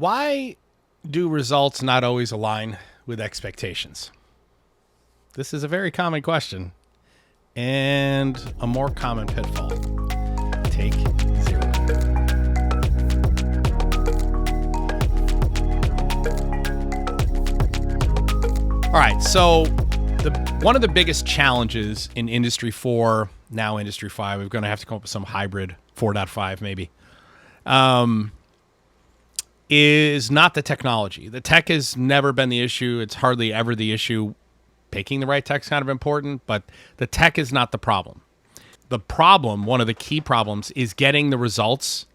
Why do results not always align with expectations? This is a very common question and a more common pitfall. Take 0. All right, so one of the biggest challenges in Industry 4, now Industry 5, we're going to have to come up with some hybrid 4.5 maybe, is not the technology. The tech has never been the issue. It's hardly ever the issue. Picking the right tech is kind of important, but the tech is not the problem. The problem, one of the key problems, is getting the results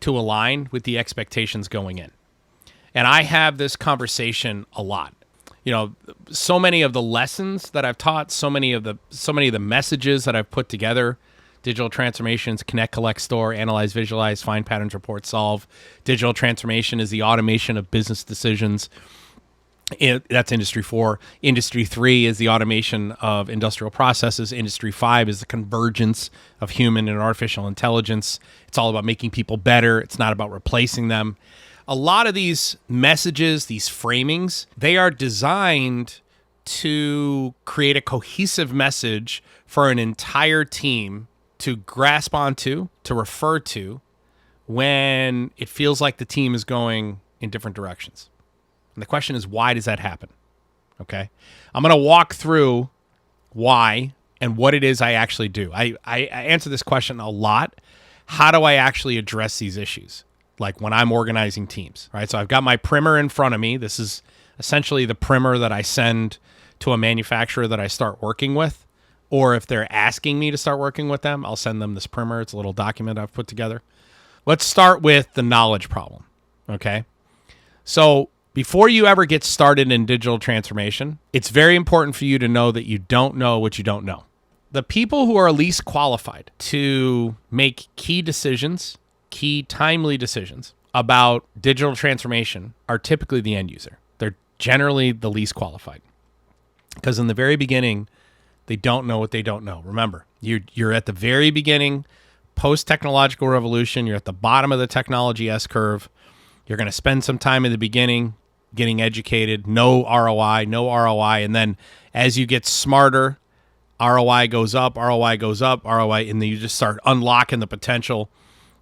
to align with the expectations going in. And I have this conversation a lot. You know, so many of the lessons that I've taught, so many of the messages that I've put together, digital transformations, connect, collect, store, analyze, visualize, find patterns, report, solve. Digital transformation is the automation of business decisions. That's Industry 4. Industry 3 is the automation of industrial processes. Industry 5 is the convergence of human and artificial intelligence. It's all about making people better. It's not about replacing them. A lot of these messages, these framings, they are designed to create a cohesive message for an entire team to grasp onto, to refer to, when it feels like the team is going in different directions. And the question is, why does that happen? Okay. I'm going to walk through why and what it is I actually do. I answer this question a lot. How do I actually address these issues? Like when I'm organizing teams, right? So I've got my primer in front of me. This is essentially the primer that I send to a manufacturer that I start working with. Or if they're asking me to start working with them, I'll send them this primer. It's a little document I've put together. Let's start with the knowledge problem, okay? So before you ever get started in digital transformation, it's very important for you to know that you don't know what you don't know. The people who are least qualified to make key decisions, key timely decisions about digital transformation are typically the end user. They're generally the least qualified because in the very beginning, they don't know what they don't know. Remember, you're at the very beginning, post-technological revolution. You're at the bottom of the technology S-curve. You're going to spend some time in the beginning getting educated, no ROI. And then as you get smarter, ROI goes up, ROI, and then you just start unlocking the potential.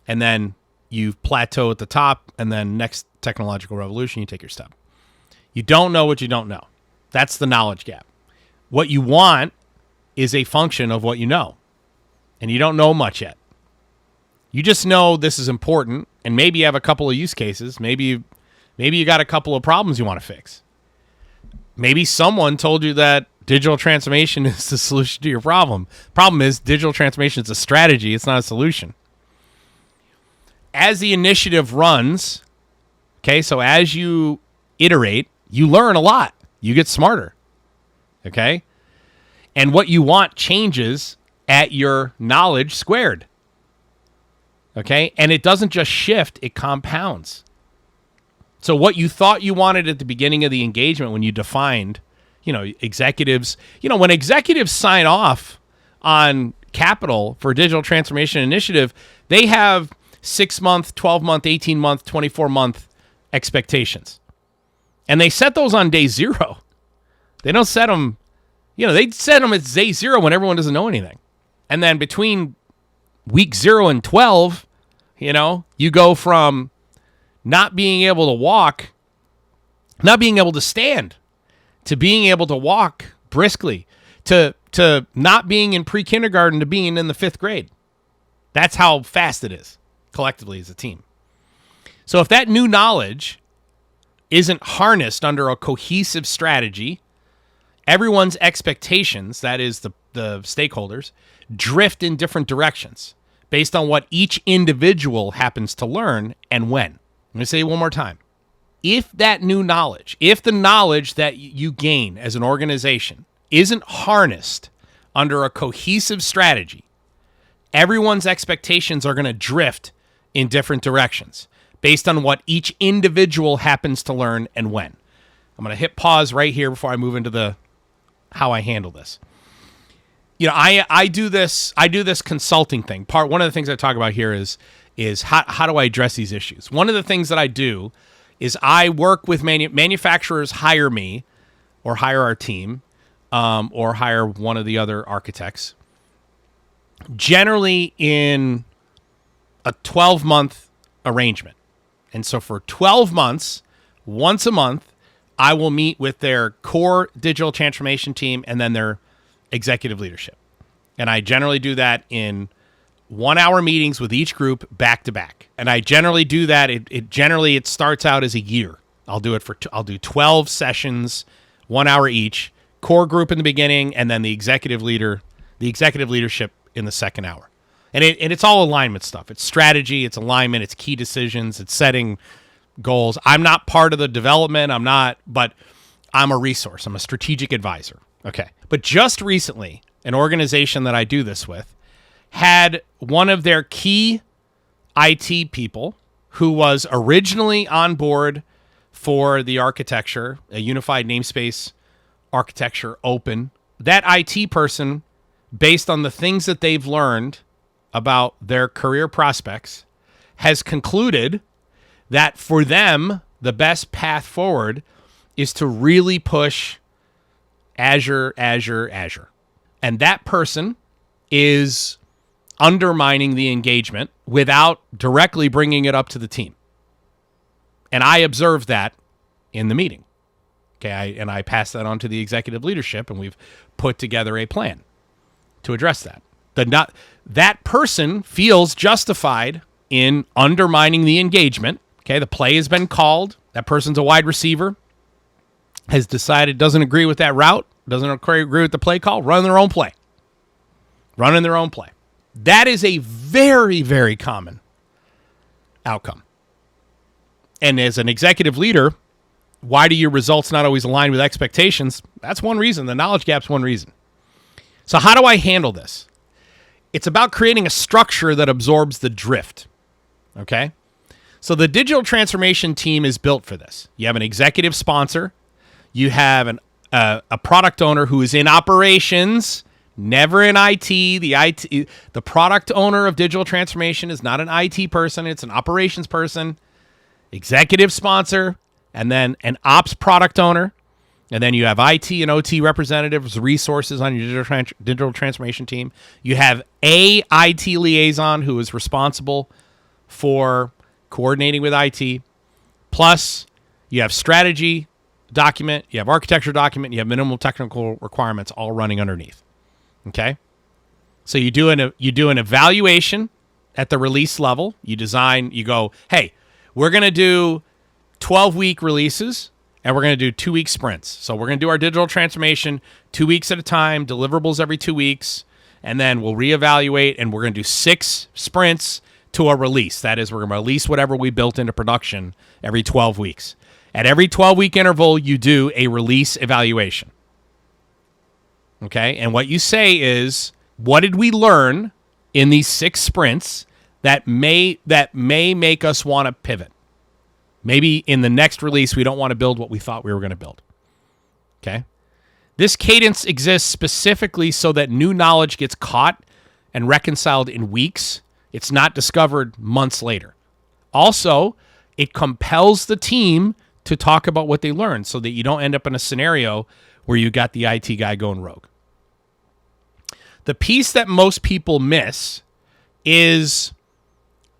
And then you plateau at the top, and then next technological revolution, you take your step. You don't know what you don't know. That's the knowledge gap. What you want is a function of what you know. And you don't know much yet. You just know this is important, and maybe you have a couple of use cases. Maybe you got a couple of problems you want to fix. Maybe someone told you that digital transformation is the solution to your problem. Problem is, digital transformation is a strategy. It's not a solution. As the initiative runs, okay, so as you iterate, you learn a lot. You get smarter, okay? And what you want changes at your knowledge squared. Okay? And it doesn't just shift, it compounds. So what you thought you wanted at the beginning of the engagement when you defined, executives, when executives sign off on capital for a digital transformation initiative, they have 6-month, 12-month, 18-month, 24-month expectations. And they set those on day 0. They don't set them, they set them at day 0 when everyone doesn't know anything. And then between week 0 and 12, you go from not being able to walk, not being able to stand, to being able to walk briskly, to not being in pre-kindergarten to being in the 5th grade. That's how fast it is, collectively as a team. So if that new knowledge isn't harnessed under a cohesive strategy, everyone's expectations, that is the stakeholders, drift in different directions based on what each individual happens to learn and when. I'm going to say it one more time. If that new knowledge, if the knowledge that you gain as an organization isn't harnessed under a cohesive strategy, everyone's expectations are going to drift in different directions based on what each individual happens to learn and when. I'm going to hit pause right here before I move into how I handle this. I do this consulting thing. One of the things I talk about here is how do I address these issues? One of the things that I do is I work with manufacturers hire me or hire our team or hire one of the other architects, generally in a 12-month arrangement. And so for 12 months, once a month, I will meet with their core digital transformation team and then their executive leadership. And I generally do that in 1-hour meetings with each group back to back. And I generally do that. It starts out as a year. I'll do 12 sessions, 1 hour each, core group in the beginning, and then the executive leadership in the second hour. And it's all alignment stuff. It's strategy, it's alignment, it's key decisions, it's setting goals. I'm not part of the development. But I'm a resource. I'm a strategic advisor. Okay. But just recently, an organization that I do this with had one of their key IT people who was originally on board for the architecture, a unified namespace architecture open. That IT person, based on the things that they've learned about their career prospects, has concluded that for them, the best path forward is to really push Azure. And that person is undermining the engagement without directly bringing it up to the team. And I observed that in the meeting. Okay, I passed that on to the executive leadership, and we've put together a plan to address that. That person feels justified in undermining the engagement. Okay, the play has been called. That person's a wide receiver, has decided doesn't agree with that route, doesn't agree with the play call, running their own play. That is a very, very common outcome. And as an executive leader, why do your results not always align with expectations? That's one reason. The knowledge gap's one reason. So how do I handle this? It's about creating a structure that absorbs the drift. Okay? So the digital transformation team is built for this. You have an executive sponsor. You have a product owner who is in operations, never in IT. The product owner of digital transformation is not an IT person. It's an operations person. Executive sponsor, and then an ops product owner. And then you have IT and OT representatives, resources on your digital transformation team. You have a IT liaison who is responsible for coordinating with IT. Plus, you have strategy document, you have architecture document, you have minimal technical requirements all running underneath. Okay? So you do an evaluation at the release level. You go, hey, we're going to do 12-week releases, and we're going to do 2-week sprints. So we're going to do our digital transformation 2 weeks at a time, deliverables every 2 weeks, and then we'll reevaluate, and we're going to do 6 sprints to a release. That is, we're going to release whatever we built into production every 12 weeks. At every 12-week interval, you do a release evaluation. Okay? And what you say is, what did we learn in these 6 sprints that may make us want to pivot? Maybe in the next release, we don't want to build what we thought we were going to build. Okay? This cadence exists specifically so that new knowledge gets caught and reconciled in weeks. It's not discovered months later. Also, it compels the team to talk about what they learned so that you don't end up in a scenario where you got the IT guy going rogue. The piece that most people miss is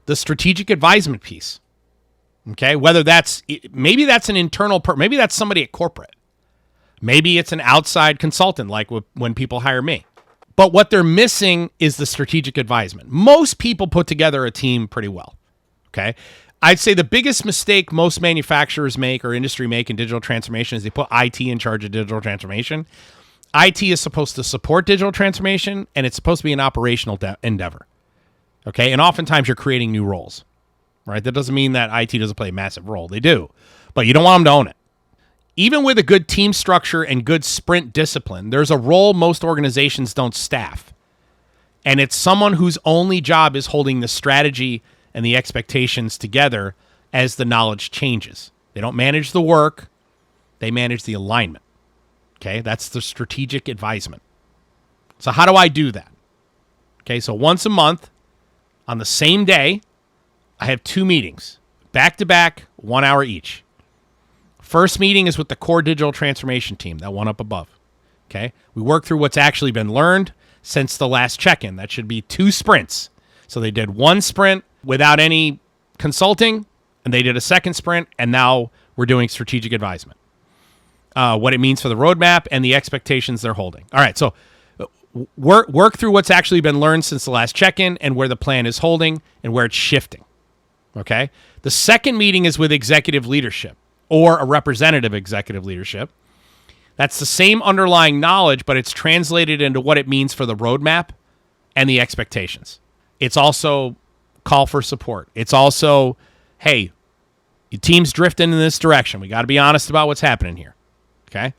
the strategic advisement piece. Okay, maybe that's an internal maybe that's somebody at corporate. Maybe it's an outside consultant, like when people hire me. But what they're missing is the strategic advisement. Most people put together a team pretty well. Okay, I'd say the biggest mistake most manufacturers make or industry make in digital transformation is they put IT in charge of digital transformation. IT is supposed to support digital transformation, and it's supposed to be an operational endeavor. Okay, and oftentimes you're creating new roles. Right? That doesn't mean that IT doesn't play a massive role. They do. But you don't want them to own it. Even with a good team structure and good sprint discipline, there's a role most organizations don't staff. And it's someone whose only job is holding the strategy and the expectations together as the knowledge changes. They don't manage the work. They manage the alignment. Okay? That's the strategic advisement. So how do I do that? Okay, so once a month, on the same day, I have 2 meetings, back to back, 1 hour each. First meeting is with the core digital transformation team, that one up above. Okay. We work through what's actually been learned since the last check-in. That should be 2 sprints. So they did 1 sprint without any consulting, and they did a 2nd sprint, and now we're doing strategic advisement. What it means for the roadmap and the expectations they're holding. All right, so work through what's actually been learned since the last check-in and where the plan is holding and where it's shifting. Okay? The second meeting is with executive leadership or a representative executive leadership. That's the same underlying knowledge, but it's translated into what it means for the roadmap and the expectations. It's also call for support. It's also, hey, your team's drifting in this direction. We got to be honest about what's happening here. Okay?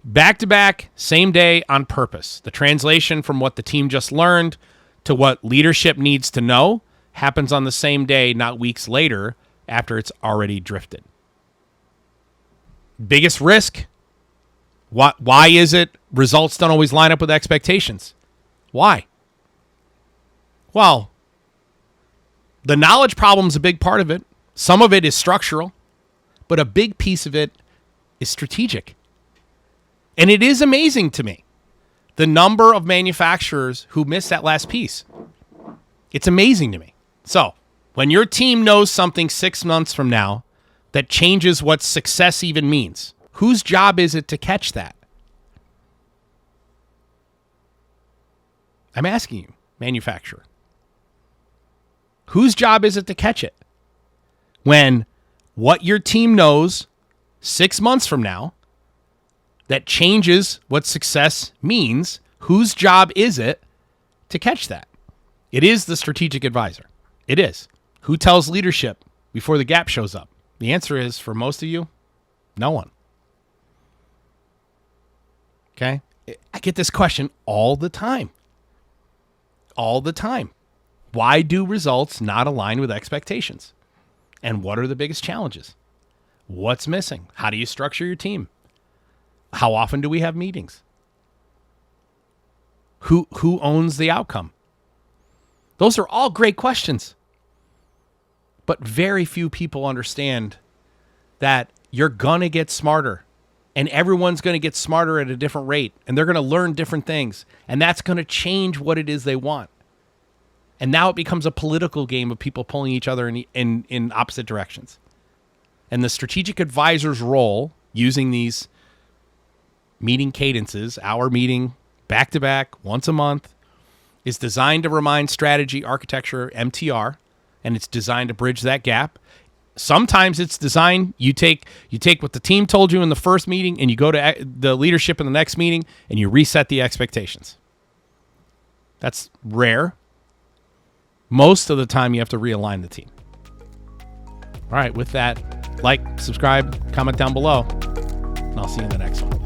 Back-to-back, same day on purpose. The translation from what the team just learned to what leadership needs to know happens on the same day, not weeks later after it's already drifted. Biggest risk? Why is it results don't always line up with expectations? Why? Well, the knowledge problem is a big part of it. Some of it is structural, but a big piece of it is strategic. And it is amazing to me, the number of manufacturers who miss that last piece. It's amazing to me. So, when your team knows something 6 months from now that changes what success even means, whose job is it to catch that? I'm asking you, manufacturer. Whose job is it to catch it? When what your team knows 6 months from now that changes what success means, whose job is it to catch that? It is the strategic advisor. It is. Who tells leadership before the gap shows up? The answer is, for most of you, no one. Okay? I get this question all the time. All the time. Why do results not align with expectations? And what are the biggest challenges? What's missing? How do you structure your team? How often do we have meetings? Who owns the outcome? Those are all great questions. But very few people understand that you're going to get smarter. And everyone's going to get smarter at a different rate. And they're going to learn different things. And that's going to change what it is they want. And now it becomes a political game of people pulling each other in opposite directions. And the strategic advisor's role, using these meeting cadences, hour meeting, back-to-back, once a month, is designed to remind strategy, architecture, MTR, and it's designed to bridge that gap. Sometimes it's designed, you take what the team told you in the first meeting and you go to the leadership in the next meeting and you reset the expectations. That's rare. Most of the time you have to realign the team. All right, with that, like, subscribe, comment down below, and I'll see you in the next one.